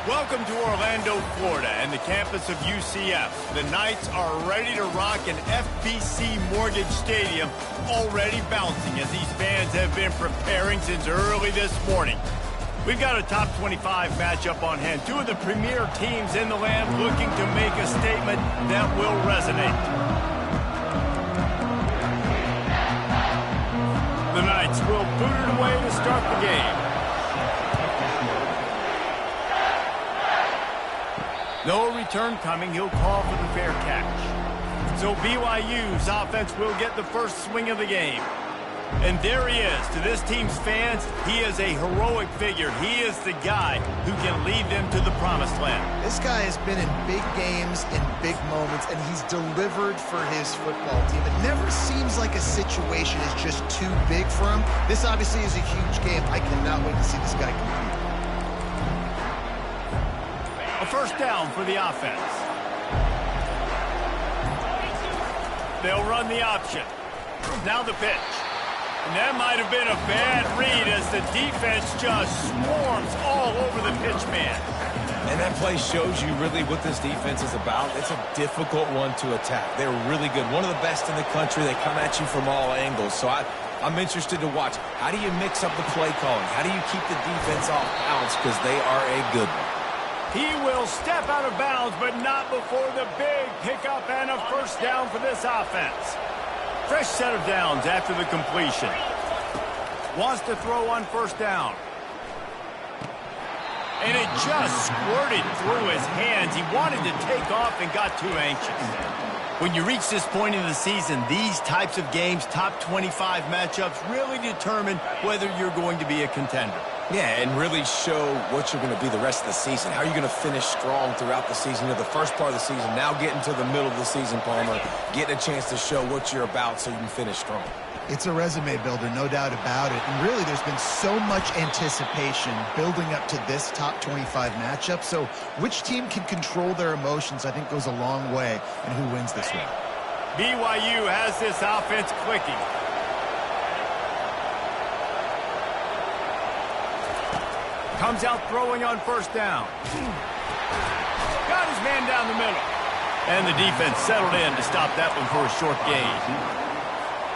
Welcome to Orlando, Florida, and the campus of UCF. The Knights are ready to rock an FBC Mortgage Stadium, already bouncing as these fans have been preparing since early this morning. We've got a top 25 matchup on hand. Two of the premier teams in the land looking to make a statement that will resonate. The Knights will boot it away to start the game. No return coming. He'll call for the fair catch. So BYU's offense will get the first swing of the game. And there he is. To this team's fans, he is a heroic figure. He is the guy who can lead them to the promised land. This guy has been in big games, in big moments, and he's delivered for his football team. It never seems like a situation is just too big for him. This obviously is a huge game. I cannot wait to see this guy compete. A first down for the offense. They'll run the option. Now the pitch. And that might have been a bad read as the defense just swarms all over the pitch man. And that play shows you really what this defense is about. It's a difficult one to attack. They're really good. One of the best in the country. They come at you from all angles. So I'm interested to watch. How do you mix up the play calling? How do you keep the defense off balance? Because they are a good one. He will step out of bounds, but not before the big pickup and a first down for this offense. Fresh set of downs after the completion. Wants to throw on first down. And it just squirted through his hands. He wanted to take off and got too anxious. When you reach this point in the season, these types of games, top 25 matchups, really determine whether you're going to be a contender. Yeah, and really show what you're going to be the rest of the season. How are you going to finish strong throughout the season? You know, the first part of the season, now getting to the middle of the season, Palmer, getting a chance to show what you're about so you can finish strong. It's a resume builder, no doubt about it. And really, there's been so much anticipation building up to this top 25 matchup. So which team can control their emotions, I think, goes a long way in who wins this one. BYU has this offense clicking. Comes out throwing on first down. Got his man down the middle. And the defense settled in to stop that one for a short gain.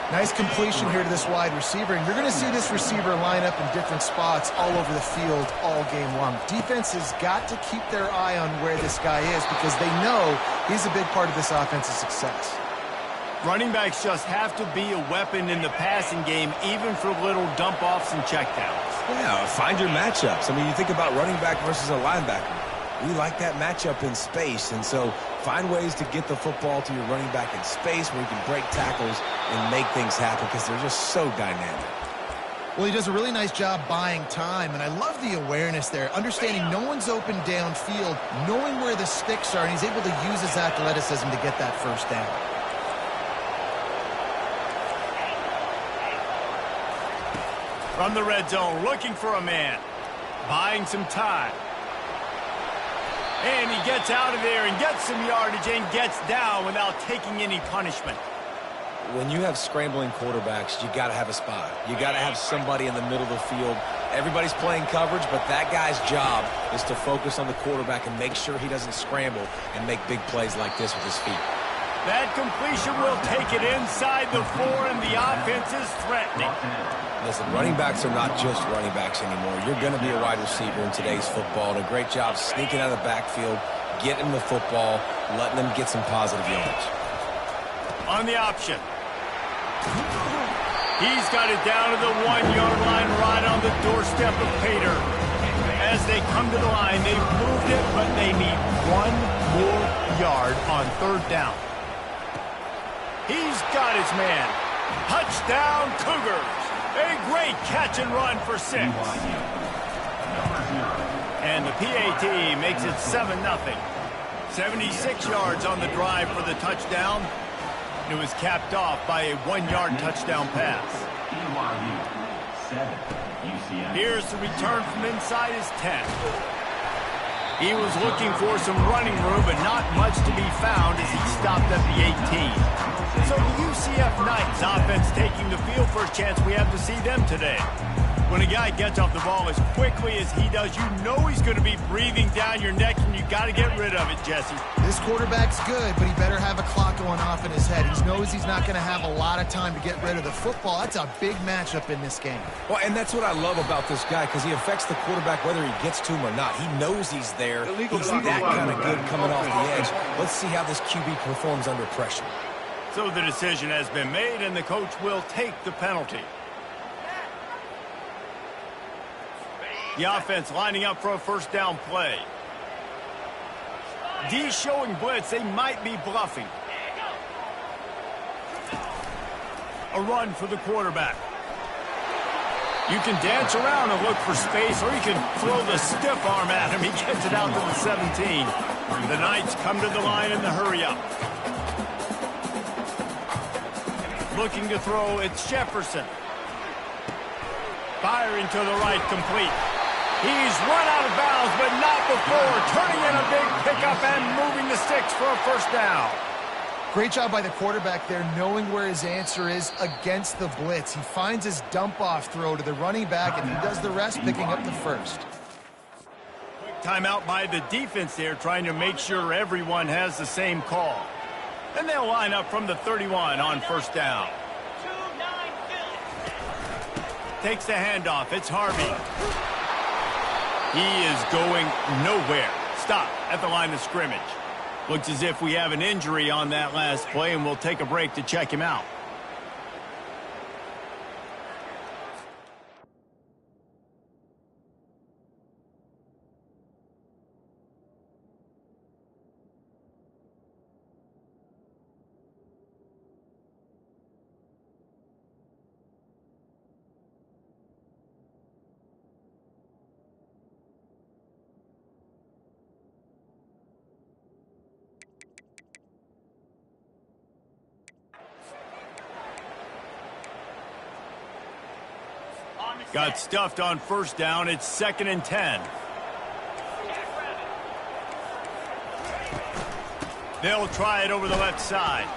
Nice completion here to this wide receiver. And you're going to see this receiver line up in different spots all over the field all game long. Defense has got to keep their eye on where this guy is because they know he's a big part of this offense's success. Running backs just have to be a weapon in the passing game, even for little dump-offs and checkdowns. Yeah, find your matchups. I mean, you think about running back versus a linebacker. We like that matchup in space, and so find ways to get the football to your running back in space where you can break tackles and make things happen because they're just so dynamic. Well, he does a really nice job buying time, and I love the awareness there, understanding no one's open downfield, knowing where the sticks are, and he's able to use his athleticism to get that first down. From the red zone, looking for a man. Buying some time. And he gets out of there and gets some yardage and gets down without taking any punishment. When you have scrambling quarterbacks, you got to have a spot. You got to have somebody in the middle of the field. Everybody's playing coverage, but that guy's job is to focus on the quarterback and make sure he doesn't scramble and make big plays like this with his feet. That completion will take it inside the 4, and the offense is threatening. Listen, running backs are not just running backs anymore. You're going to be a wide receiver in today's football. And a great job sneaking out of the backfield, getting the football, letting them get some positive yards. On the option. He's got it down to the 1-yard line right on the doorstep of Pater. As they come to the line, they've moved it, but they need one more yard on third down. He's got his man. Touchdown, Cougars. A great catch and run for 6. And the PAT makes it 7-0. 76 yards on the drive for the touchdown. It was capped off by a 1-yard touchdown pass. Here's the return from inside his 10. He was looking for some running room, but not much to be found as he stopped at the 18. So the UCF Knights offense taking the field for a chance we have to see them today. When a guy gets off the ball as quickly as he does, you know he's going to be breathing down your neck, and you got to get rid of it, Jesse. This quarterback's good, but he better have a clock going off in his head. He knows he's not going to have a lot of time to get rid of the football. That's a big matchup in this game. Well, and that's what I love about this guy, because he affects the quarterback whether he gets to him or not. He knows he's there. He's that kind of good coming off the edge. Let's see how this QB performs under pressure. So the decision has been made, and the coach will take the penalty. The offense lining up for a first down play. D showing blitz. They might be bluffing. A run for the quarterback. You can dance around and look for space, or you can throw the stiff arm at him. He gets it out to the 17. The Knights come to the line in the hurry-up. Looking to throw, it's Jefferson. Firing to the right, complete. He's run out of bounds, but not before. Turning in a big pickup and moving the sticks for a first down. Great job by the quarterback there, knowing where his answer is against the blitz. He finds his dump-off throw to the running back, and he does the rest, picking up the first. Quick timeout by the defense there, trying to make sure everyone has the same call. And they'll line up from the 31 on first down. Takes the handoff. It's Harvey. He is going nowhere. Stop at the line of scrimmage. Looks as if we have an injury on that last play, and we'll take a break to check him out. Got stuffed on first down. It's 2nd and 10. They'll try it over the left side.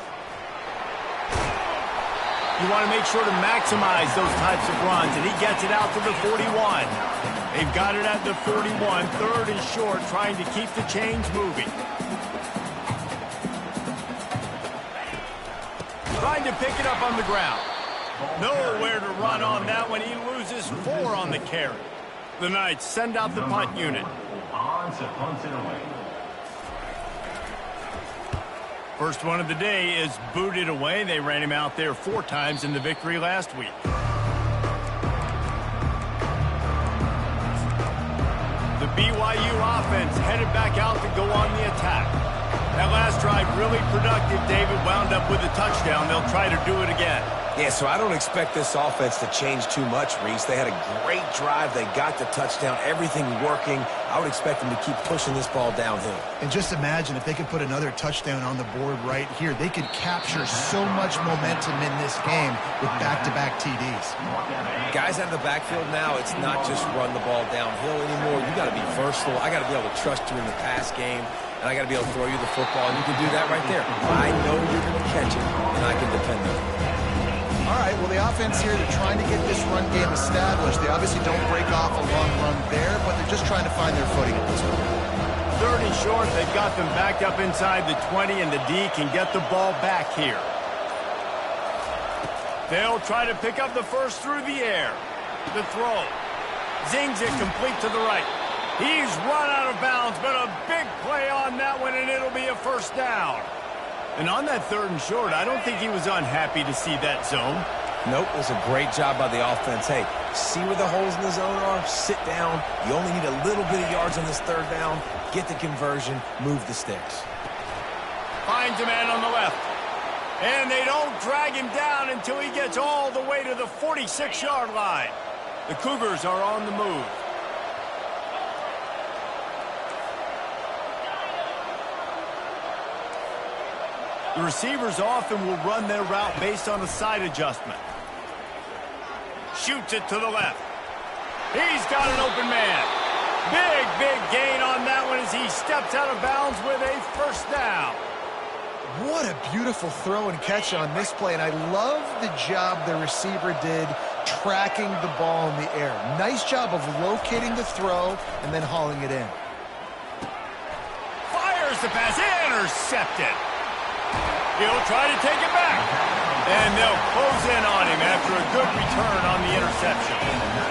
You want to make sure to maximize those types of runs, and he gets it out to the 41. They've got it at the 41, 3rd and short, trying to keep the chains moving. Trying to pick it up on the ground. Nowhere to run on that one. He loses 4 on the carry. The Knights send out the punt unit. First one of the day is booted away. They ran him out there 4 times in the victory last week. The BYU offense headed back out to go on the attack. That last drive really productive. David wound up with a touchdown. They'll try to do it again. Yeah, so I don't expect this offense to change too much, Reese. They had a great drive. They got the touchdown. Everything working. I would expect them to keep pushing this ball downhill. And just imagine if they could put another touchdown on the board right here. They could capture so much momentum in this game with back-to-back TDs. Guys out of the backfield now, it's not just run the ball downhill anymore. You got to be versatile. I got to be able to trust you in the pass game, and I got to be able to throw you the football, and you can do that right there. I know you're going to catch it, and I can depend on it. All right, well, the offense here, they're trying to get this run game established. They obviously don't break off a long run there, but they're just trying to find their footing at this point. 3rd and short, they've got them backed up inside the 20, and the D can get the ball back here. They'll try to pick up the first through the air. The throw. Zings it complete to the right. He's run out of bounds, but a big play on that one, and it'll be a first down. And on that 3rd and short, I don't think he was unhappy to see that zone. Nope, it was a great job by the offense. Hey, see where the holes in the zone are? Sit down. You only need a little bit of yards on this 3rd down. Get the conversion. Move the sticks. Finds a man on the left. And they don't drag him down until he gets all the way to the 46-yard line. The Cougars are on the move. The receivers often will run their route based on a side adjustment. Shoots it to the left. He's got an open man. Big gain on that one as he steps out of bounds with a first down. What a beautiful throw and catch on this play, and I love the job the receiver did tracking the ball in the air. Nice job of locating the throw and then hauling it in. Fires the pass, intercepted. He'll try to take it back. And they'll close in on him after a good return on the interception.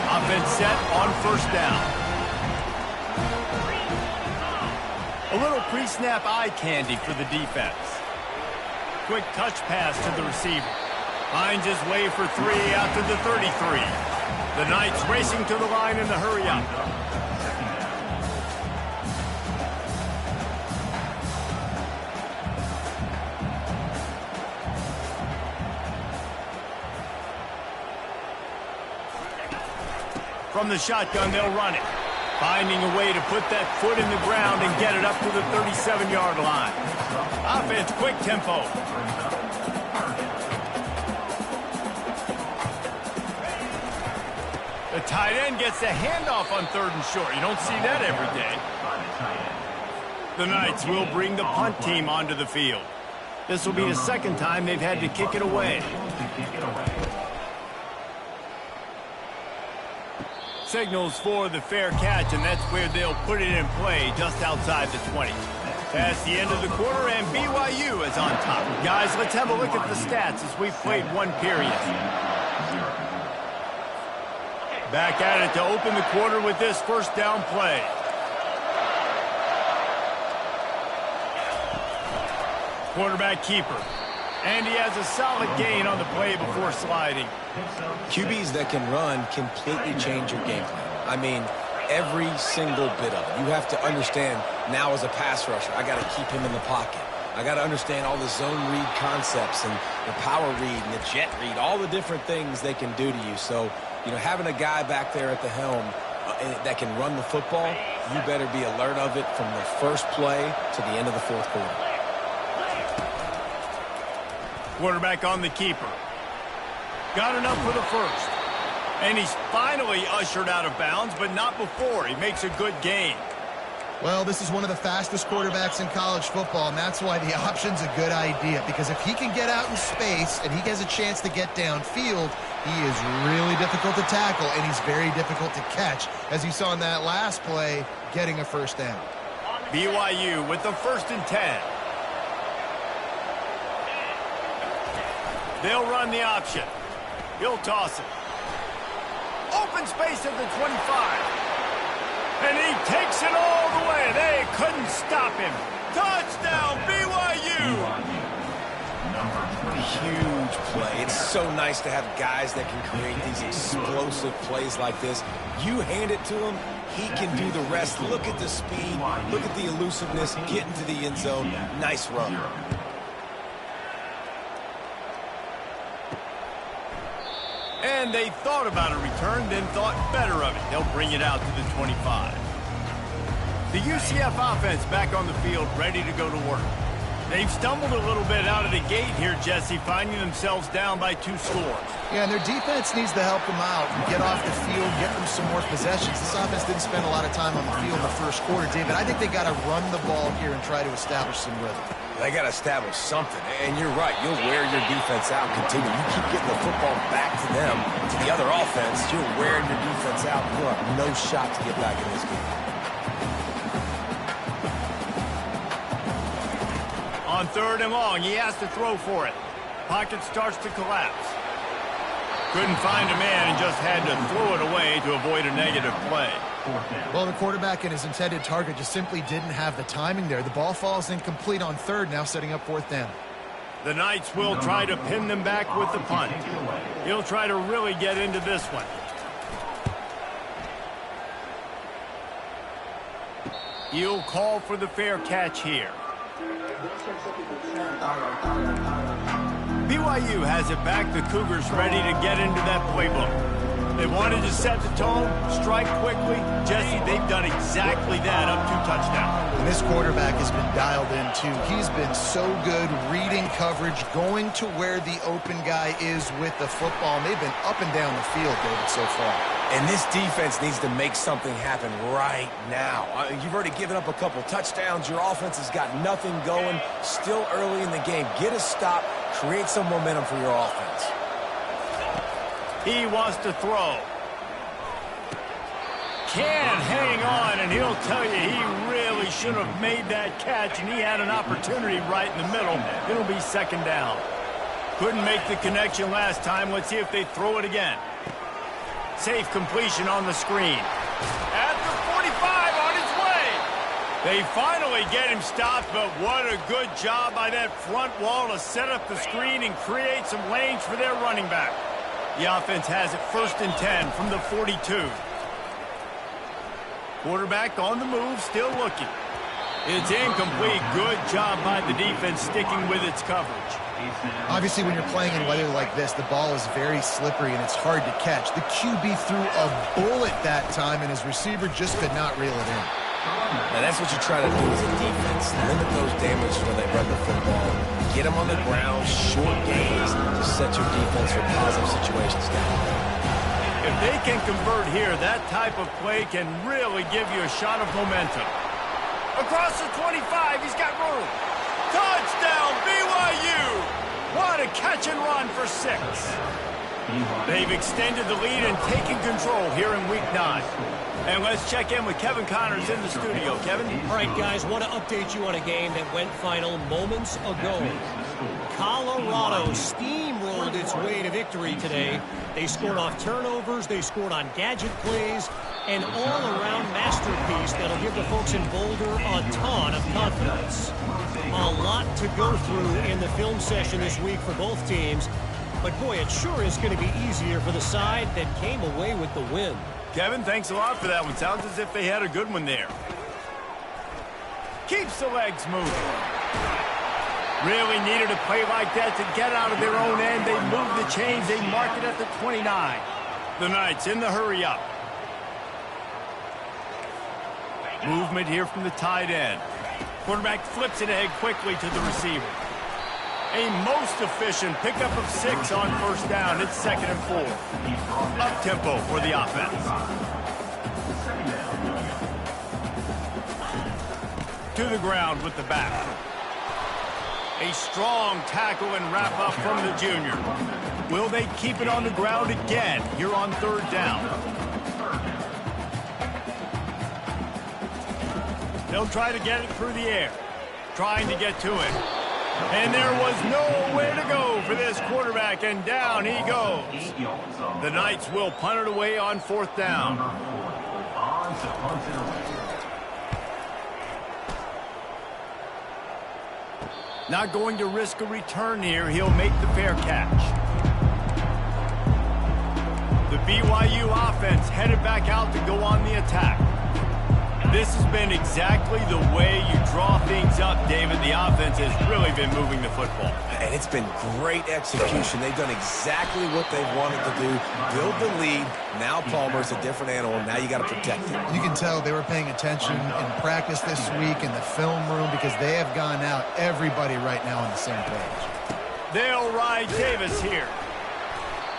Offense set on first down. A little pre-snap eye candy for the defense. Quick touch pass to the receiver. Finds his way for 3 out to the 33. The Knights racing to the line in the hurry-up. From the shotgun, they'll run it. Finding a way to put that foot in the ground and get it up to the 37-yard line. Offense, quick tempo. The tight end gets the handoff on 3rd and short. You don't see that every day. The Knights will bring the punt team onto the field. This will be the second time they've had to kick it away. Signals for the fair catch, and that's where they'll put it in play, just outside the 20. Past the end of the quarter, and BYU is on top. Guys, let's have a look at the stats as we've played one period. Back at it to open the quarter with this first down play. Quarterback keeper. And he has a solid gain on the play before sliding. QBs that can run completely change your game plan. I mean, every single bit of it. You have to understand now as a pass rusher, I got to keep him in the pocket. I got to understand all the zone read concepts and the power read and the jet read, all the different things they can do to you. So, you know, having a guy back there at the helm that can run the football, you better be alert of it from the first play to the end of the fourth quarter. Quarterback on the keeper. Got enough for the first. And he's finally ushered out of bounds, but not before. He makes a good gain. Well, this is one of the fastest quarterbacks in college football, and that's why the option's a good idea. Because if he can get out in space and he has a chance to get downfield, he is really difficult to tackle, and he's very difficult to catch, as you saw in that last play, getting a first down. BYU with the 1st and 10. They'll run the option. He'll toss it. Open space at the 25. And he takes it all the way. They couldn't stop him. Touchdown, BYU! Huge play. It's so nice to have guys that can create these explosive plays like this. You hand it to him, he can do the rest. Look at the speed. Look at the elusiveness. Get into the end zone. Nice run. And they thought about a return, then thought better of it. They'll bring it out to the 25. The UCF offense back on the field, ready to go to work. They've stumbled a little bit out of the gate here, Jesse, finding themselves down by 2 scores. Yeah, and their defense needs to help them out and get off the field, get them some more possessions. This offense didn't spend a lot of time on the field in the first quarter, David. I think they got to run the ball here and try to establish some rhythm. They got to establish something. And you're right. You'll wear your defense out. Continue. You keep getting the football back to them, to the other offense. You're wearing your defense out. You'll have no shot to get back in this game. On 3rd and long, he has to throw for it. Pocket starts to collapse. Couldn't find a man and just had to throw it away to avoid a negative play. Well, the quarterback and his intended target just simply didn't have the timing there. The ball falls incomplete on 3rd, now setting up 4th down. The Knights will try to pin them back with the punt. He'll try to really get into this one. He'll call for the fair catch here. BYU has it back. The Cougars ready to get into that playbook. They wanted to set the tone, strike quickly. Jesse, they've done exactly that, up 2 touchdowns. And this quarterback has been dialed in, too. He's been so good reading coverage, going to where the open guy is with the football. And they've been up and down the field, David, so far. And this defense needs to make something happen right now. You've already given up a couple touchdowns. Your offense has got nothing going. Still early in the game. Get a stop. Create some momentum for your offense. He wants to throw. Can't hang on, and he'll tell you he really should have made that catch, and he had an opportunity right in the middle. It'll be second down. Couldn't make the connection last time. Let's see if they throw it again. Safe completion on the screen. At the 45, on his way. They finally get him stopped, but what a good job by that front wall to set up the screen and create some lanes for their running back. The offense has it 1st and 10 from the 42. Quarterback on the move, still looking. It's incomplete. Good job by the defense sticking with its coverage. Obviously, when you're playing in weather like this, the ball is very slippery and it's hard to catch. The QB threw a bullet that time, and his receiver just could not reel it in. Now, that's what you try to do as a defense. Limit those damages when they run the football. Get them on the ground, short gains to set your defense for positive situations down the road. If they can convert here, that type of play can really give you a shot of momentum. Across the 25, he's got room. Touchdown, BYU! What a catch and run for 6. They've extended the lead and taken control here in Week 9. And let's check in with Kevin Connors in the studio. Kevin? All right, guys, want to update you on a game that went final moments ago. Colorado steamrolled its way to victory today. They scored off turnovers, they scored on gadget plays, an all-around masterpiece that'll give the folks in Boulder a ton of confidence. A lot to go through in the film session this week for both teams, but boy, it sure is going to be easier for the side that came away with the win. Kevin, thanks a lot for that one. Sounds as if they had a good one there. Keeps the legs moving. Really needed a play like that to get out of their own end. They move the chains. They mark it at the 29. The Knights in the hurry up. Movement here from the tight end. Quarterback flips it ahead quickly to the receiver. A most efficient pickup of 6 on 1st down. It's 2nd and 4. Up-tempo for the offense. To the ground with the back. A strong tackle and wrap up from the junior. Will they keep it on the ground again here on 3rd down? They'll try to get it through the air. Trying to get to it. And there was nowhere to go for this quarterback, and down he goes. The Knights will punt it away on 4th down. Not going to risk a return here. He'll make the fair catch. The BYU offense headed back out to go on the attack. This has been exactly the way you draw things up, David. The offense has really been moving the football. And it's been great execution. They've done exactly what they've wanted to do. Build the lead. Now Palmer's a different animal. Now you got to protect it. You can tell they were paying attention in practice this week in the film room because they have gone out, everybody right now on the same page. They'll ride Davis here.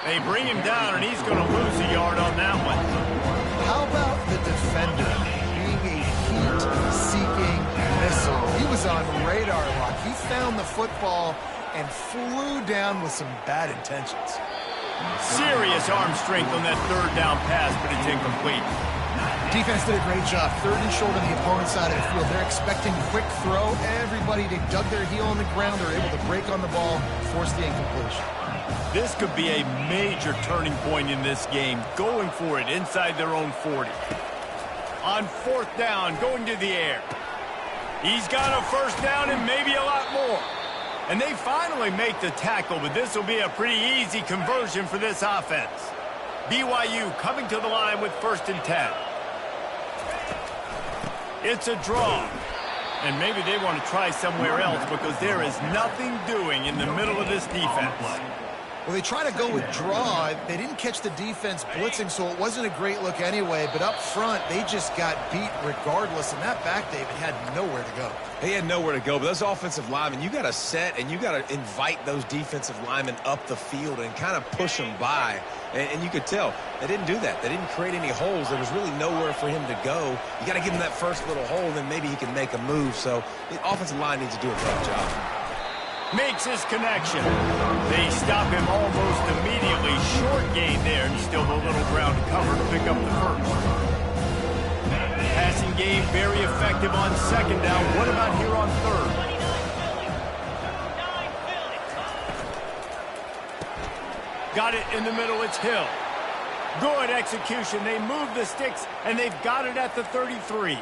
They bring him down, and he's going to lose a yard on that one. How about the defender being a heat-seeking missile? He was on radar lock. He found the football and flew down with some bad intentions. Serious arm strength on that 3rd down pass, but it's incomplete. Defense did a great job. 3rd and short on the opponent's side of the field. They're expecting quick throw. Everybody, they dug their heel on the ground. They're able to break on the ball, force the incompletion. This could be a major turning point in this game. Going for it inside their own 40. On 4th down, going to the air. He's got a 1st down and maybe a lot more. And they finally make the tackle, but this will be a pretty easy conversion for this offense. BYU coming to the line with 1st and 10. It's a draw. And maybe they want to try somewhere else because there is nothing doing in the middle of this defense. Well, they try to go with draw. They didn't catch the defense blitzing, so it wasn't a great look anyway. But up front, they just got beat regardless. And that back, David, had nowhere to go. He had nowhere to go, but those offensive linemen, you got to set and you got to invite those defensive linemen up the field and kind of push them by. And you could tell they didn't do that. They didn't create any holes. There was really nowhere for him to go. You got to give him that first little hole, then maybe he can make a move. So the offensive line needs to do a better job. Makes his connection. They stop him almost immediately. Short gain there, and still a little ground to cover to pick up the first. Passing game very effective on second down. What about here on third? Got it in the middle. It's Hill. Good execution. They move the sticks, and they've got it at the 33.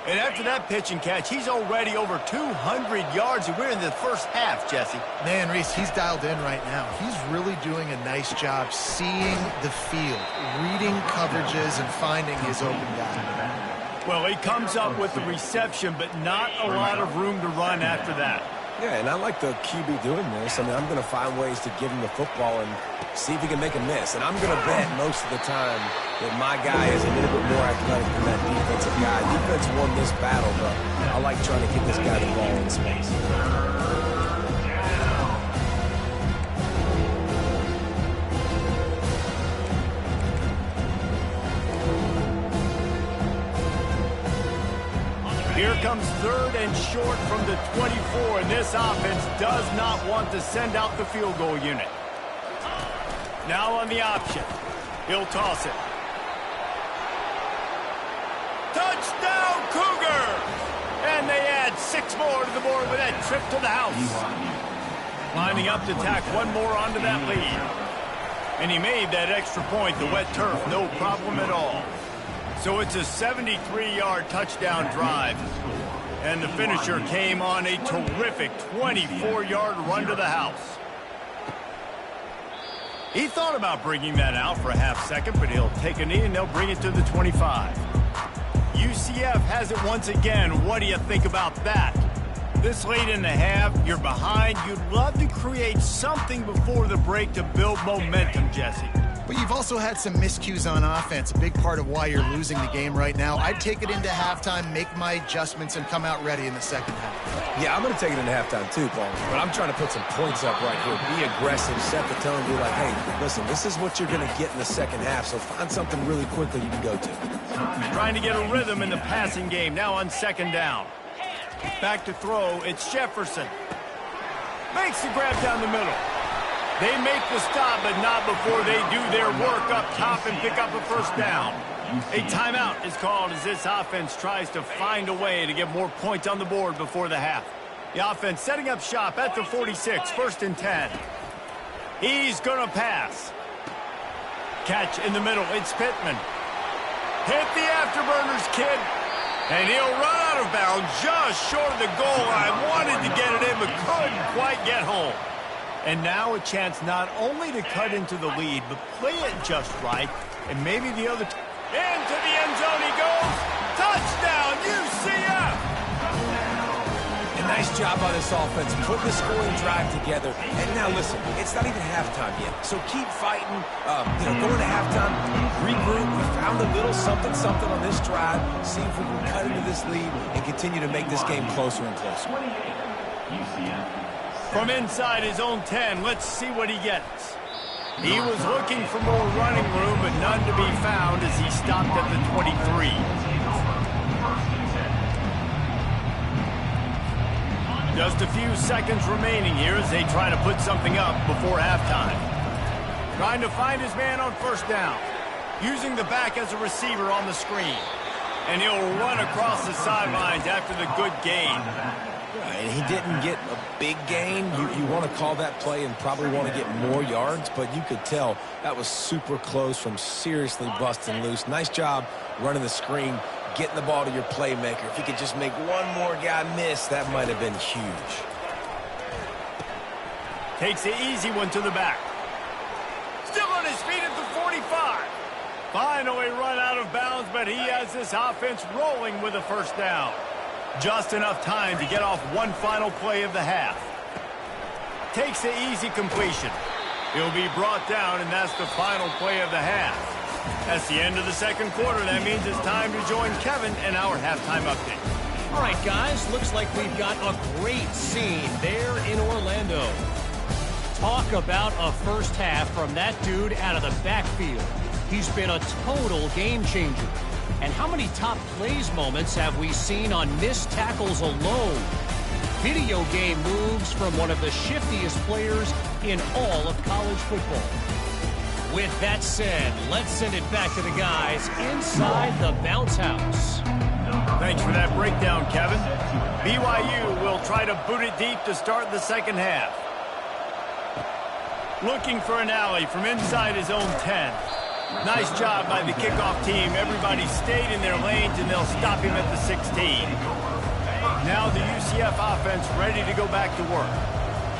And after that pitch and catch, he's already over 200 yards, and we're in the first half, Jesse. Man, Reese, he's dialed in right now. He's really doing a nice job seeing the field, reading coverages, and finding his open guy. Well, he comes up with the reception, but not a lot of room to run after that. Yeah, and I like the QB doing this. I mean, I'm going to find ways to give him the football and see if he can make a miss. And I'm going to bet most of the time that my guy is a little bit more athletic than that defensive guy. Defense won this battle, but I like trying to get this guy the ball in space. Here comes third and short from the 24, and this offense does not want to send out the field goal unit. Now on the option. He'll toss it. Touchdown, Cougar! And they add 6 more to the board with that trip to the house. Lining up to tack one more onto that lead. And he made that extra point, the wet turf, no problem at all. So it's a 73-yard touchdown drive. And the finisher came on a terrific 24-yard run to the house. He thought about bringing that out for a half second, but he'll take a knee and they'll bring it to the 25. UCF has it once again. What do you think about that? This late in the half, you're behind. You'd love to create something before the break to build momentum, Jesse. But you've also had some miscues on offense, a big part of why you're losing the game right now. I'd take it into halftime, make my adjustments, and come out ready in the second half. Yeah, I'm going to take it into halftime too, Paul. But I'm trying to put some points up right here. Be aggressive, set the tone, be like, hey, listen, this is what you're going to get in the second half, so find something really quickly you can go to. Trying to get a rhythm in the passing game, now on second down. Back to throw, it's Jefferson. Makes the grab down the middle. They make the stop, but not before they do their work up top and pick up a first down. A timeout is called as this offense tries to find a way to get more points on the board before the half. The offense setting up shop at the 46, 1st and 10. He's going to pass. Catch in the middle, it's Pittman. Hit the afterburners, kid. And he'll run out of bounds just short of the goal line. Wanted to get it in, but couldn't quite get home. And now a chance not only to cut into the lead, but play it just right. And maybe the other... Into the end zone he goes. Touchdown, UCF! A nice job by this offense, putting the scoring drive together. And now listen, it's not even halftime yet. So keep fighting, going to halftime, regroup. We found a little something on this drive. See if we can cut into this lead and continue to make this game closer and closer. From inside his own 10, let's see what he gets. He was looking for more running room, but none to be found as he stopped at the 23. Just a few seconds remaining here as they try to put something up before halftime. Trying to find his man on first down. Using the back as a receiver on the screen. And he'll run across the sidelines after the good gain. And he didn't get a big gain. You want to call that play and probably want to get more yards, but you could tell that was super close from seriously busting loose. Nice job running the screen, getting the ball to your playmaker. If he could just make one more guy miss, that might have been huge. Takes the easy one to the back. Still on his feet at the 45. Finally run out of bounds, but he has this offense rolling with a first down. Just enough time to get off one final play of the half. Takes the easy completion. He'll be brought down, and that's the final play of the half. That's the end of the second quarter. That means it's time to join Kevin in our halftime update. All right, guys, looks like we've got a great scene there in Orlando. Talk about a first half from that dude out of the backfield. He's been a total game changer. And how many top plays moments have we seen on missed tackles alone? video game moves from one of the shiftiest players in all of college football. With that said, let's send it back to the guys inside the bounce house. Thanks for that breakdown, Kevin. BYU will try to boot it deep to start the second half. Looking for an alley from inside his own 10. Nice job by the kickoff team. Everybody stayed in their lanes, and they'll stop him at the 16. Now the UCF offense ready to go back to work.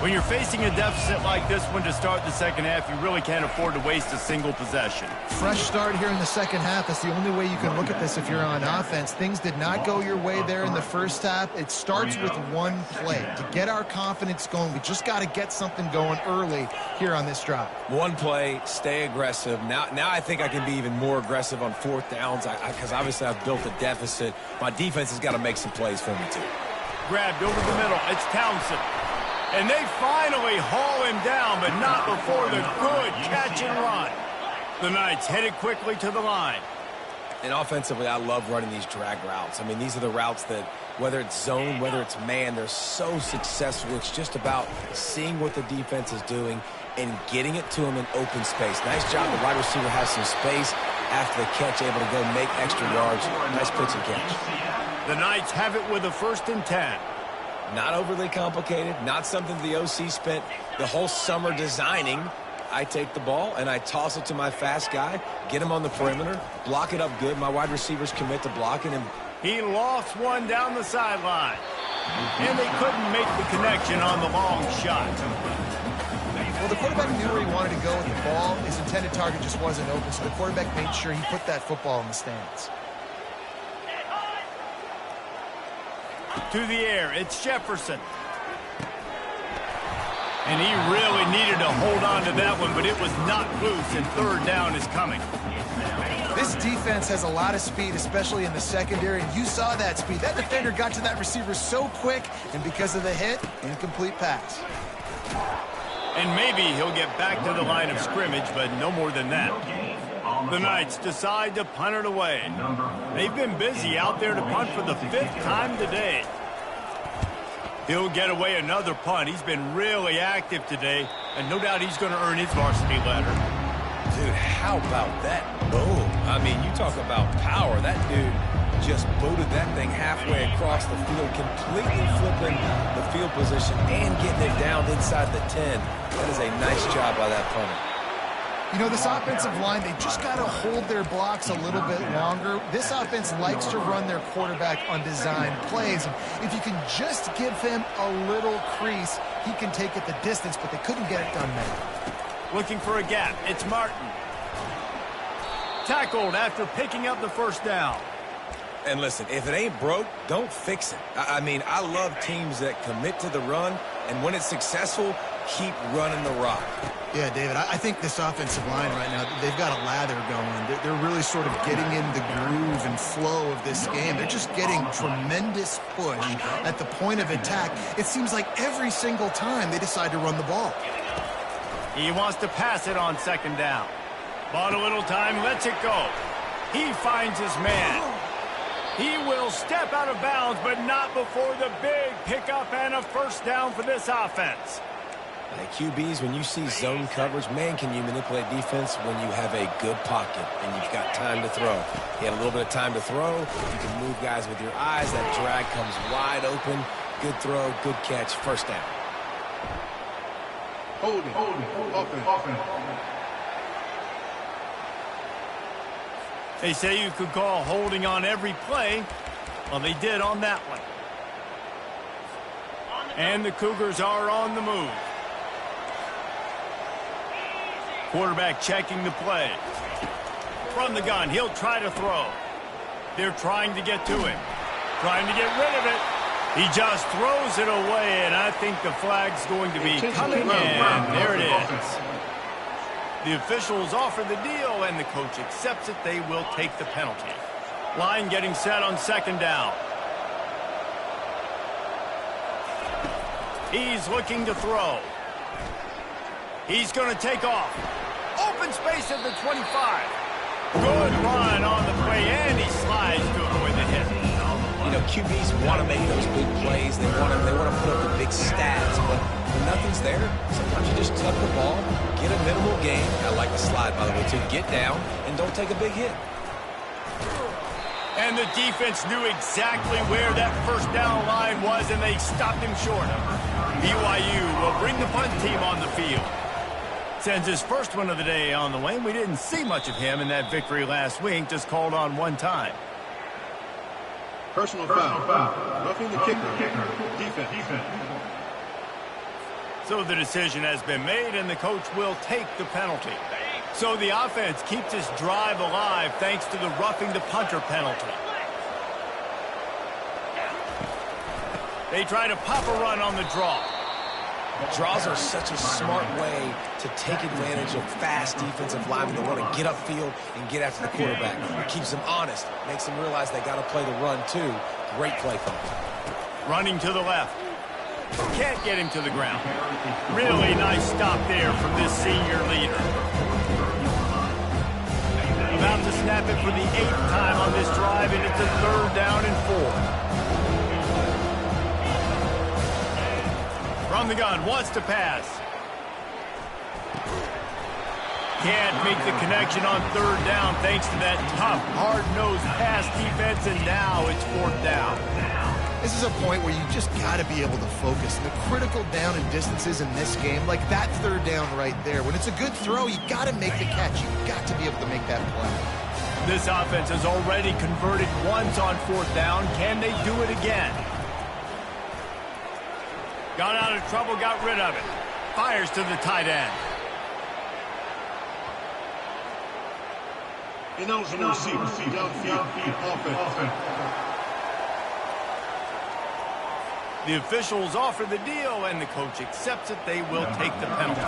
When you're facing a deficit like this one to start the second half, you really can't afford to waste a single possession. Fresh start here in the second half. That's the only way you can look at this if you're on offense. Things did not go your way there in the first half. It starts with one play. To get our confidence going, we just got to get something going early here on this drive. One play, stay aggressive. Now I think I can be even more aggressive on fourth downs because obviously I've built a deficit. My defense has got to make some plays for me too. Grabbed over the middle. It's Townsend. And they finally haul him down, but not before the good catch and run. The Knights headed quickly to the line. And offensively, I love running these drag routes. I mean, these are the routes that, whether it's zone, whether it's man, they're so successful. It's just about seeing what the defense is doing and getting it to them in open space. Nice job. The wide receiver has some space after the catch, able to go make extra yards. Nice pitch and catch. The Knights have it with a 1st and 10. Not overly complicated, not something the OC spent the whole summer designing. I take the ball and I toss it to my fast guy, get him on the perimeter, block it up good. My wide receivers commit to blocking him. He lost one down the sideline. And they couldn't make the connection on the long shot. Well, the quarterback knew where he wanted to go with the ball. His intended target just wasn't open, so the quarterback made sure he put that football in the stands. To the air, it's Jefferson. And he really needed to hold on to that one, but it was not loose, and 3rd down is coming. This defense has a lot of speed, especially in the secondary, and you saw that speed. That defender got to that receiver so quick, and because of the hit, incomplete pass. And maybe he'll get back to the line of scrimmage, but no more than that. The Knights decide to punt it away. They've been busy out there to punt for the 5th time today. He'll get away another punt. He's been really active today, and no doubt he's going to earn his varsity letter. Dude, how about that boom? I mean, you talk about power. That dude just booted that thing halfway across the field, completely flipping the field position and getting it down inside the 10. That is a nice job by that punter. You know, this offensive line, they just got to hold their blocks a little bit longer. This offense likes to run their quarterback on design plays. And if you can just give him a little crease, he can take it the distance, but they couldn't get it done now. Looking for a gap. It's Martin. Tackled after picking up the 1st down. And listen, if it ain't broke, don't fix it. I mean, I love teams that commit to the run, and when it's successful, keep running the rock. Yeah, David, I think this offensive line right now, they've got a lather going. They're really sort of getting in the groove and flow of this game. They're just getting tremendous push at the point of attack. It seems like every single time they decide to run the ball. He wants to pass it on 2nd down. Bought a little time, lets it go. He finds his man. He will step out of bounds, but not before the big pickup and a 1st down for this offense. QBs, when you see zone coverage, man, can you manipulate defense when you have a good pocket and you've got time to throw. He had a little bit of time to throw. You can move guys with your eyes. That drag comes wide open. Good throw, good catch, 1st down. Holding, offense. They say you could call holding on every play. Well, they did on that one. And the Cougars are on the move. Quarterback checking the play. From the gun, he'll try to throw. They're trying to get to him. Trying to get rid of it. He just throws it away, and I think the flag's going to be coming in. There it is. The officials offer the deal, and the coach accepts it. They will take the penalty. Line getting set on 2nd down. He's looking to throw. He's going to take off. Open space at the 25. Good run on the play, and he slides to avoid the hit. You know, QBs want to make those big plays. They want to put up the big stats. But when nothing's there, sometimes you just tuck the ball, get a minimal gain. I like the slide, by the way, to get down and don't take a big hit. And the defense knew exactly where that first down line was, and they stopped him short. BYU will bring the punt team on the field. Sends his first one of the day on the way. We didn't see much of him in that victory last week, just called on one time. Personal foul. Roughing the kicker. Defense. So the decision has been made, and the coach will take the penalty. So the offense keeps this drive alive thanks to the roughing the punter penalty. They try to pop a run on the draw. Draws are such a smart way to take advantage of fast defensive linemen that want to get upfield and get after the quarterback. It keeps them honest, makes them realize they got to play the run too. Great play call. Running to the left. Can't get him to the ground. Really nice stop there from this senior leader. About to snap it for the 8th time on this drive, and it's a 3rd down and 4. From the gun, wants to pass. Can't make the connection on 3rd down thanks to that tough, hard-nosed pass defense, and now it's 4th down. This is a point where you just got to be able to focus. The critical down and distances in this game, like that 3rd down right there. When it's a good throw, you got to make the catch. You got to be able to make that play. This offense has already converted once on 4th down. Can they do it again? Got out of trouble, got rid of it. Fires to the tight end. Ineligible receiver. Downfield. Offense. The officials offer the deal, and the coach accepts it. They will take the penalty.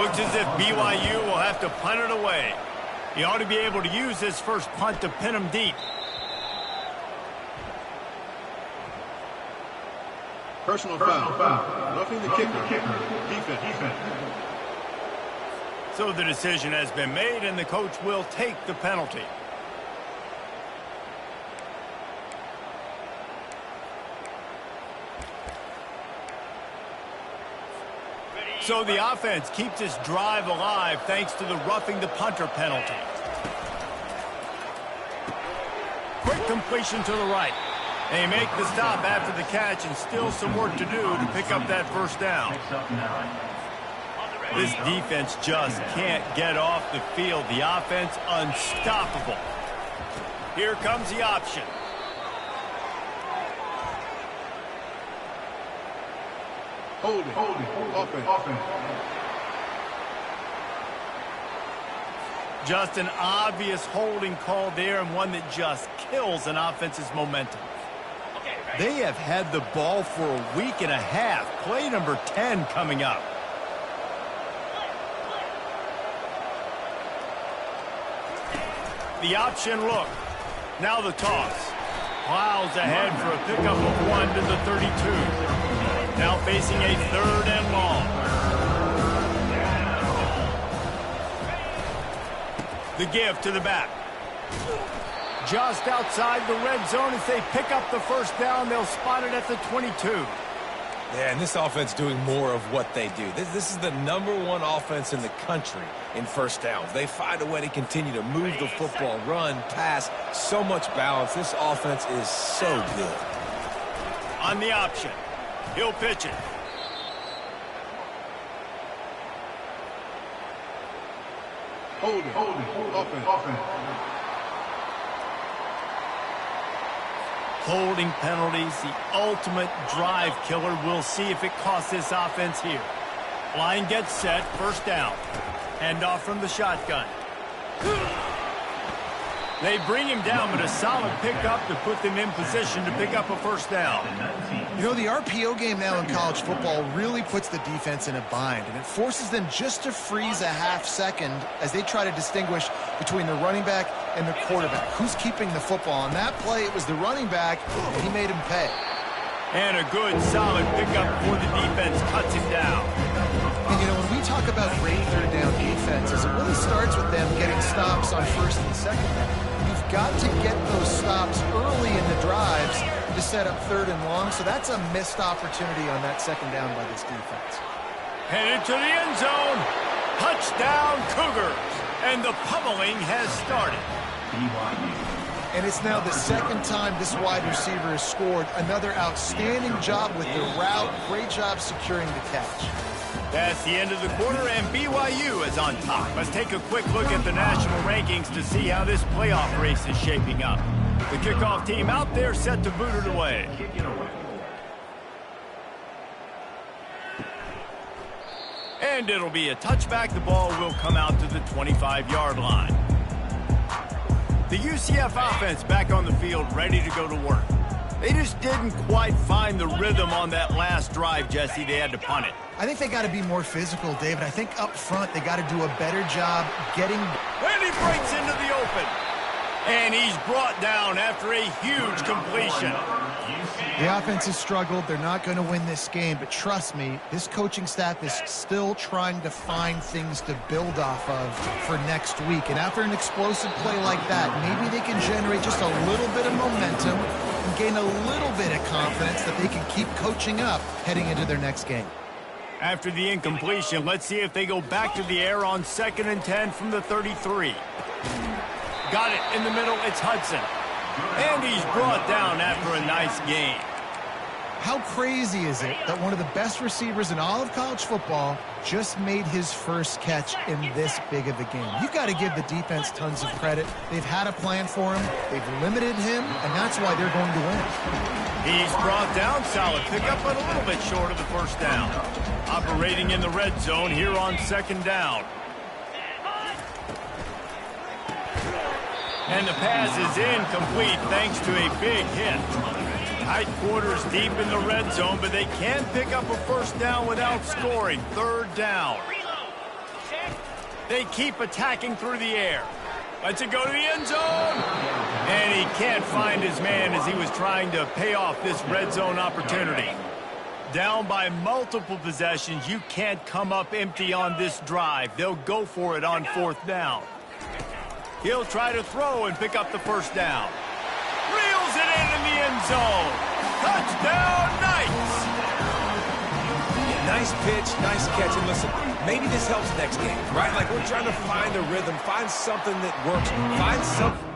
Looks as if BYU will have to punt it away. He ought to be able to use this first punt to pin him deep. Personal foul. Roughing the kicker. Defense. So the decision has been made, and the coach will take the penalty. So the offense keeps this drive alive thanks to the roughing the punter penalty. Quick completion to the right. They make the stop after the catch, and still some work to do to pick up that first down. This defense just can't get off the field. The offense unstoppable. Here comes the option. Holding. Offense. Just an obvious holding call there, and one that just kills an offense's momentum. They have had the ball for a week and a half. Play number 10 coming up. The option look. Now the toss. Plows ahead for a pickup of 1 to the 32. Now facing a 3rd and long. The give to the back. Just outside the red zone as they pick up the first down. They'll spot it at the 22. Yeah, and this offense doing more of what they do. This is the #1 offense in the country in first downs. They find a way to continue to move the football, run, pass, so much balance. This offense is so good. On the option, he'll pitch it. Holding. Offense. Holding penalties, the ultimate drive killer. We'll see if it costs this offense here. Line gets set, first down. Handoff from the shotgun. They bring him down, but a solid pickup to put them in position to pick up a first down. You know, the RPO game now in college football really puts the defense in a bind, and it forces them just to freeze a half second as they try to distinguish between the running back and the quarterback. Who's keeping the football? On that play, it was the running back, and he made him pay. And a good, solid pickup before the defense cuts him down. And, you know, when we talk about great third down defenses, it really starts with them getting stops on first and second down. You've got to get those stops early in the drives to set up 3rd and long, so that's a missed opportunity on that 2nd down by this defense. Headed to the end zone. Touchdown, Cougars. And the pummeling has started. And it's now the 2nd time this wide receiver has scored. Another outstanding job with the route. Great job securing the catch. That's the end of the quarter, and BYU is on top. Let's take a quick look at the national rankings to see how this playoff race is shaping up. The kickoff team out there set to boot it away. And it'll be a touchback. The ball will come out to the 25-yard line. The UCF offense back on the field, ready to go to work. They just didn't quite find the rhythm on that last drive, Jesse. They had to punt it. I think they got to be more physical, David. I think up front they got to do a better job getting... And he breaks into the open. And he's brought down after a huge completion. The offense has struggled. They're not going to win this game, but trust me, this coaching staff is still trying to find things to build off of for next week. And after an explosive play like that, maybe they can generate just a little bit of momentum and gain a little bit of confidence that they can keep coaching up heading into their next game. After the incompletion, let's see if they go back to the air on 2nd and 10 from the 33. Got it in the middle. It's Hudson. And he's brought down after a nice game. How crazy is it that one of the best receivers in all of college football just made his first catch in this big of a game? You've got to give the defense tons of credit. They've had a plan for him. They've limited him, and that's why they're going to win. He's brought down. Solid pickup, but a little bit short of the 1st down. Operating in the red zone here on 2nd down. And the pass is incomplete thanks to a big hit. Tight quarters deep in the red zone, but they can't pick up a 1st down without scoring. 3rd down. They keep attacking through the air. Lets it go to the end zone. And he can't find his man as he was trying to pay off this red zone opportunity. Down by multiple possessions, you can't come up empty on this drive. They'll go for it on 4th down. He'll try to throw and pick up the 1st down. Reels it in the end zone. Touchdown, Knights! Nice pitch, nice catch. And listen, maybe this helps next game, right? Like we're trying to find a rhythm, find something that works, find something.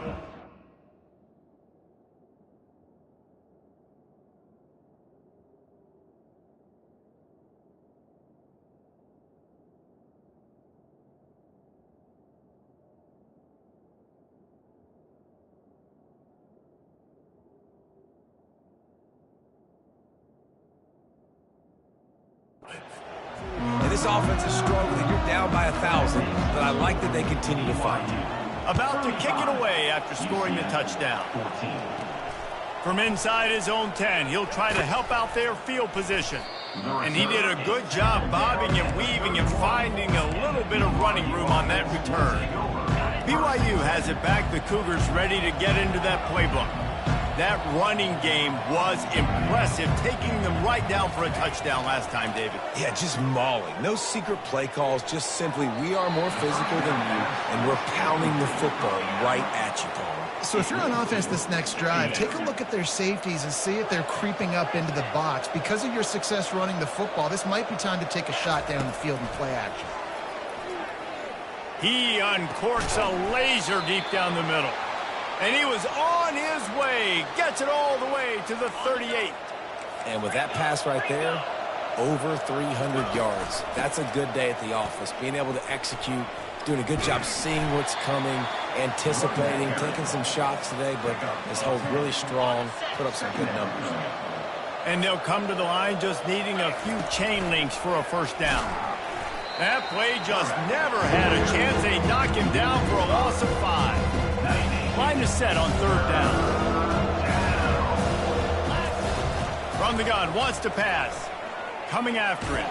And this offense is struggling. You're down by 1,000, but I like that they continue to fight. About to kick it away after scoring the touchdown. From inside his own 10, he'll try to help out their field position. And he did a good job bobbing and weaving and finding a little bit of running room on that return. BYU has it back. The Cougars ready to get into that playbook. That running game was impressive, taking them right down for a touchdown last time, David. Yeah, just mauling. No secret play calls, just simply we are more physical than you, and we're pounding the football right at you, Paul. So if you're on offense this next drive, take a look at their safeties and see if they're creeping up into the box. Because of your success running the football, this might be time to take a shot down the field and play action. He uncorks a laser deep down the middle. And he was on his way. Gets it all the way to the 38. And with that pass right there, over 300 yards. That's a good day at the office. Being able to execute, doing a good job seeing what's coming, anticipating, taking some shots today, but his hold really strong, put up some good numbers. And they'll come to the line just needing a few chain links for a 1st down. That play just never had a chance. They knock him down for a loss of 5. Line is set on 3rd down. From the gun, wants to pass. Coming after it.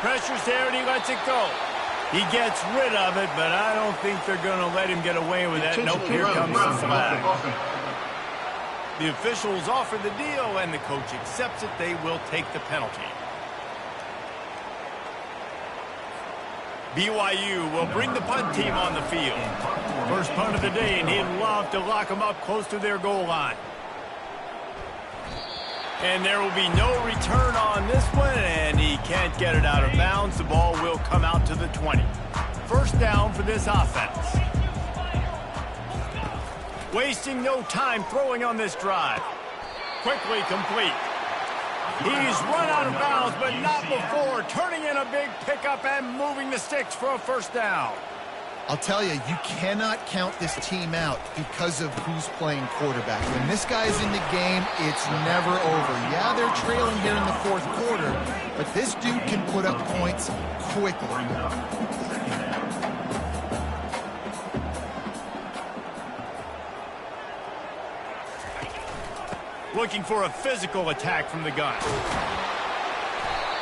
Pressure's there and he lets it go. He gets rid of it, but I don't think they're going to let him get away with that. Nope, here comes the flag. The officials offer the deal and the coach accepts it. They will take the penalty. BYU will bring the punt team on the field. First punt of the day, and he'd love to lock them up close to their goal line. And there will be no return on this one, and he can't get it out of bounds. The ball will come out to the 20. First down for this offense. Wasting no time throwing on this drive. Quickly complete. He's run out of bounds, but not before turning in a big pickup and moving the sticks for a first down. I'll tell you, you cannot count this team out because of who's playing quarterback. When this guy's in the game, it's never over. Yeah, they're trailing here in the fourth quarter, but this dude can put up points quickly. Looking for a physical attack from the gun.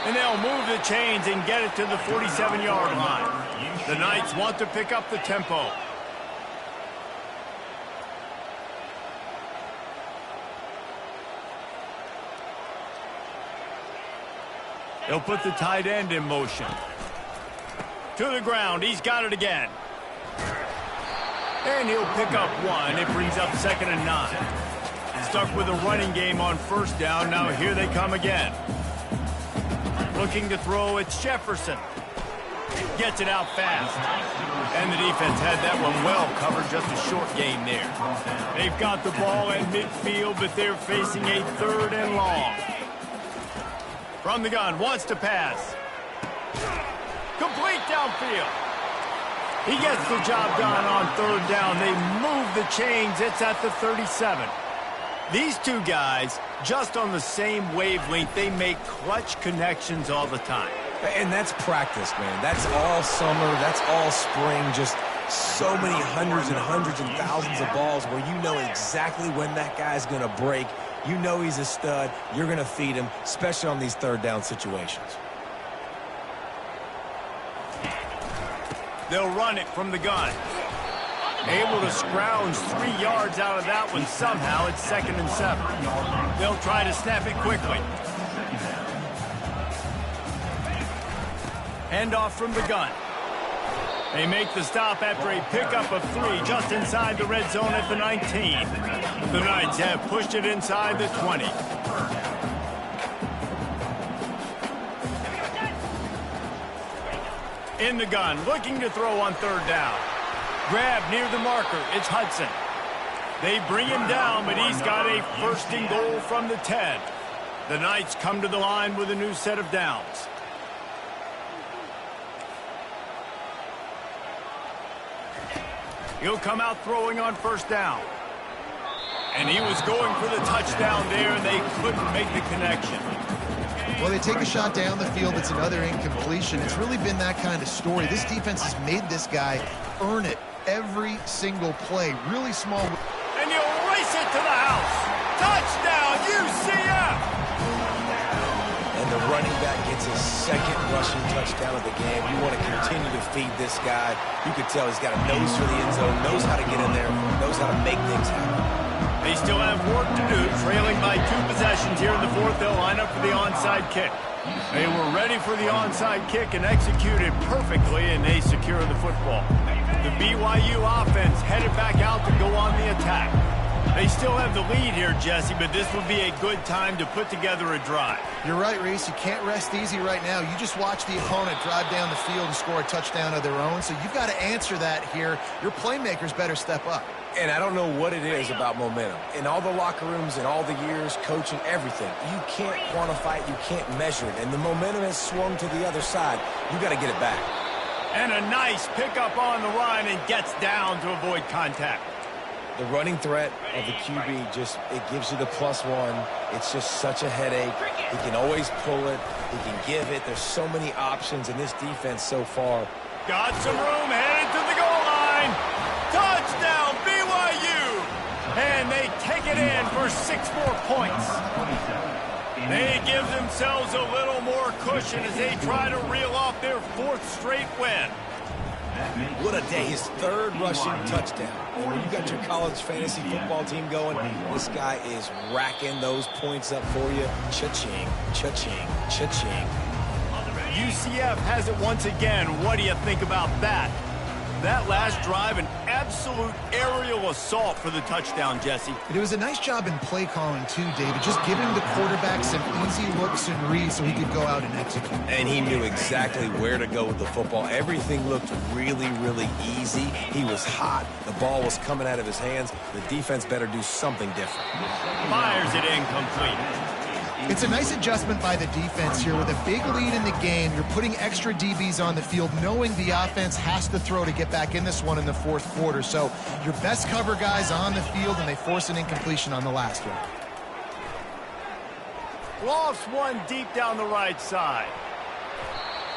And they'll move the chains and get it to the 47-yard line. The Knights want to pick up the tempo. They'll put the tight end in motion. To the ground. He's got it again. And he'll pick up one. It brings up 2nd and 9. Stuck with a running game on first down. Now here they come again. Looking to throw, it's Jefferson. Gets it out fast. And the defense had that one well covered, just a short gain there. They've got the ball at midfield, but they're facing a 3rd and long. From the gun, wants to pass. Complete downfield. He gets the job done on 3rd down. They move the chains. It's at the 37. These two guys, just on the same wavelength, they make clutch connections all the time. And that's practice, man. That's all summer. That's all spring. Just so many hundreds and hundreds and thousands of balls where you know exactly when that guy's going to break. You know he's a stud. You're going to feed him, especially on these 3rd down situations. They'll run it from the gun. Able to scrounge 3 yards out of that one somehow. It's 2nd and 7. They'll try to snap it quickly. Handoff from the gun. They make the stop after a pickup of 3 just inside the red zone at the 19. The Knights have pushed it inside the 20. In the gun, looking to throw on 3rd down. Grab near the marker. It's Hudson. They bring him down, but he's got a 1st and goal from the 10. The Knights come to the line with a new set of downs. He'll come out throwing on 1st down. And he was going for the touchdown there, and they couldn't make the connection. Well, they take a shot down the field. It's another incompletion. It's really been that kind of story. This defense has made this guy earn it every single play. Really small. And you'll race it to the house. Touchdown, UCF! And the running back gets his 2nd rushing touchdown of the game. You want to continue to feed this guy. You can tell he's got a nose for the end zone, knows how to get in there, knows how to make things happen. They still have work to do, trailing by 2 possessions here in the 4th. They'll line up for the onside kick. They were ready for the onside kick and executed perfectly, and they secure the football. The BYU offense headed back out to go on the attack. They still have the lead here, Jesse, but this would be a good time to put together a drive. You're right, Reese. You can't rest easy right now. You just watch the opponent drive down the field and score a touchdown of their own, so you've got to answer that here. Your playmakers better step up. And I don't know what it is about momentum. In all the locker rooms, in all the years, coaching, everything, you can't quantify it, you can't measure it. And the momentum has swung to the other side. You got to get it back. And a nice pickup on the run and gets down to avoid contact. The running threat of the QB it gives you the +1. It's just such a headache. He can always pull it. He can give it. There's so many options in this defense so far. Got some room, headed to the goal line. Touchdown, BYU! And they take it in for 6 more points. They give themselves a little more cushion as they try to reel off their 4th straight win. What a day. His 3rd rushing touchdown. And when you got your college fantasy football team going, this guy is racking those points up for you. Cha-ching, cha-ching, cha-ching. UCF has it once again. What do you think about that? That last drive, an absolute aerial assault for the touchdown, Jesse. It was a nice job in play calling too, David, just giving the quarterback some easy looks and reads so he could go out and execute. And he knew exactly where to go with the football. Everything looked really, really easy. He was hot. The ball was coming out of his hands. The defense better do something different. Fires it incomplete. It's a nice adjustment by the defense here. With a big lead in the game, you're putting extra DBs on the field, knowing the offense has to throw to get back in this one in the fourth quarter. So your best cover guys on the field, and they force an incompletion on the last one. Lofts one deep down the right side.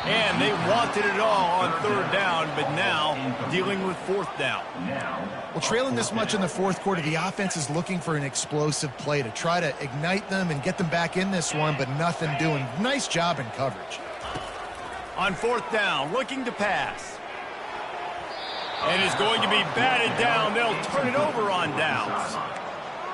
And they wanted it all on third down, but now dealing with fourth down. Well, trailing this much in the fourth quarter, the offense is looking for an explosive play to try to ignite them and get them back in this one, but nothing doing. Nice job in coverage. On fourth down, looking to pass. And is going to be batted down. They'll turn it over on downs.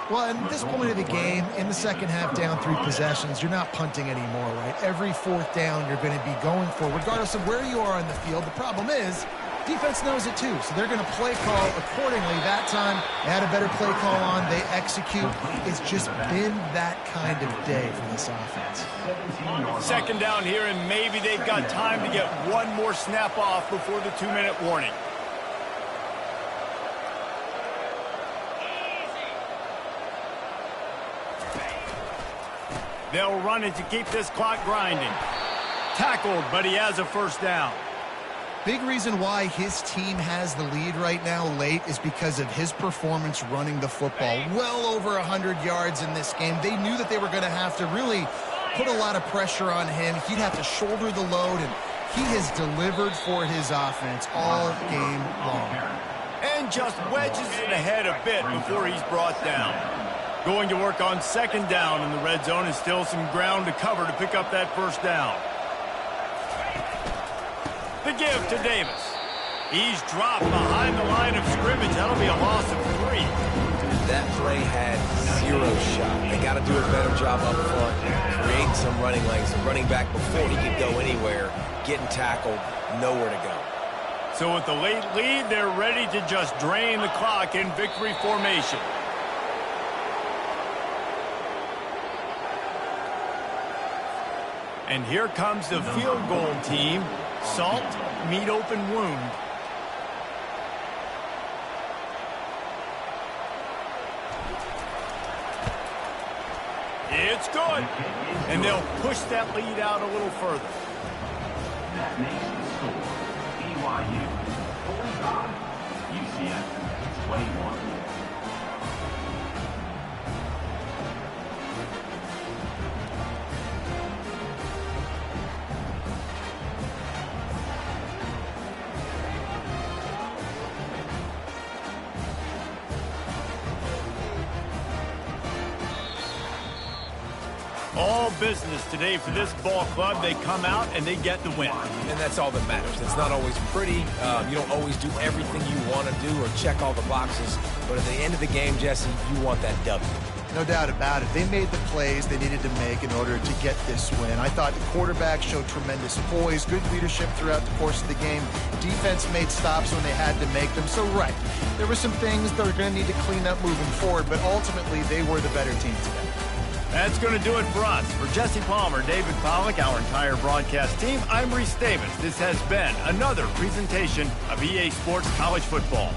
Well, at this point of the game, in the second half, down 3 possessions, you're not punting anymore, right? Every fourth down you're going to be going for, regardless of where you are on the field. The problem is, defense knows it too, so they're going to play call accordingly. That time, they had a better play call on. They execute. It's just been that kind of day for this offense. Second down here, and maybe they've got time to get one more snap off before the 2-minute warning. They'll run it to keep this clock grinding. Tackled, but he has a first down. Big reason why his team has the lead right now late is because of his performance running the football. Well over 100 yards in this game. They knew that they were going to have to really put a lot of pressure on him. He'd have to shoulder the load, and he has delivered for his offense all game long. And just wedges it ahead a bit before he's brought down. Going to work on second down in the red zone, and still some ground to cover to pick up that first down. The give to Davis. He's dropped behind the line of scrimmage. That'll be a loss of 3. That play had 0 shot. They got to do a better job up front, creating some running lanes. The running back, before he could go anywhere, getting tackled, nowhere to go. So with the late lead, they're ready to just drain the clock in victory formation. And here comes the field goal team. Salt, meet open wound. It's good. And they'll push that lead out a little further. That makes the score BYU 45, UCF 21. All business today for this ball club. They come out and they get the win. And that's all that matters. It's not always pretty. You don't always do everything you want to do or check all the boxes. But at the end of the game, Jesse, you want that W. No doubt about it. They made the plays they needed to make in order to get this win. I thought the quarterback showed tremendous poise, good leadership throughout the course of the game. Defense made stops when they had to make them. So, right, there were some things that were going to need to clean up moving forward, but ultimately they were the better team today. That's going to do it for us. For Jesse Palmer, David Pollack, our entire broadcast team, I'm Reese Davis. This has been another presentation of EA Sports College Football.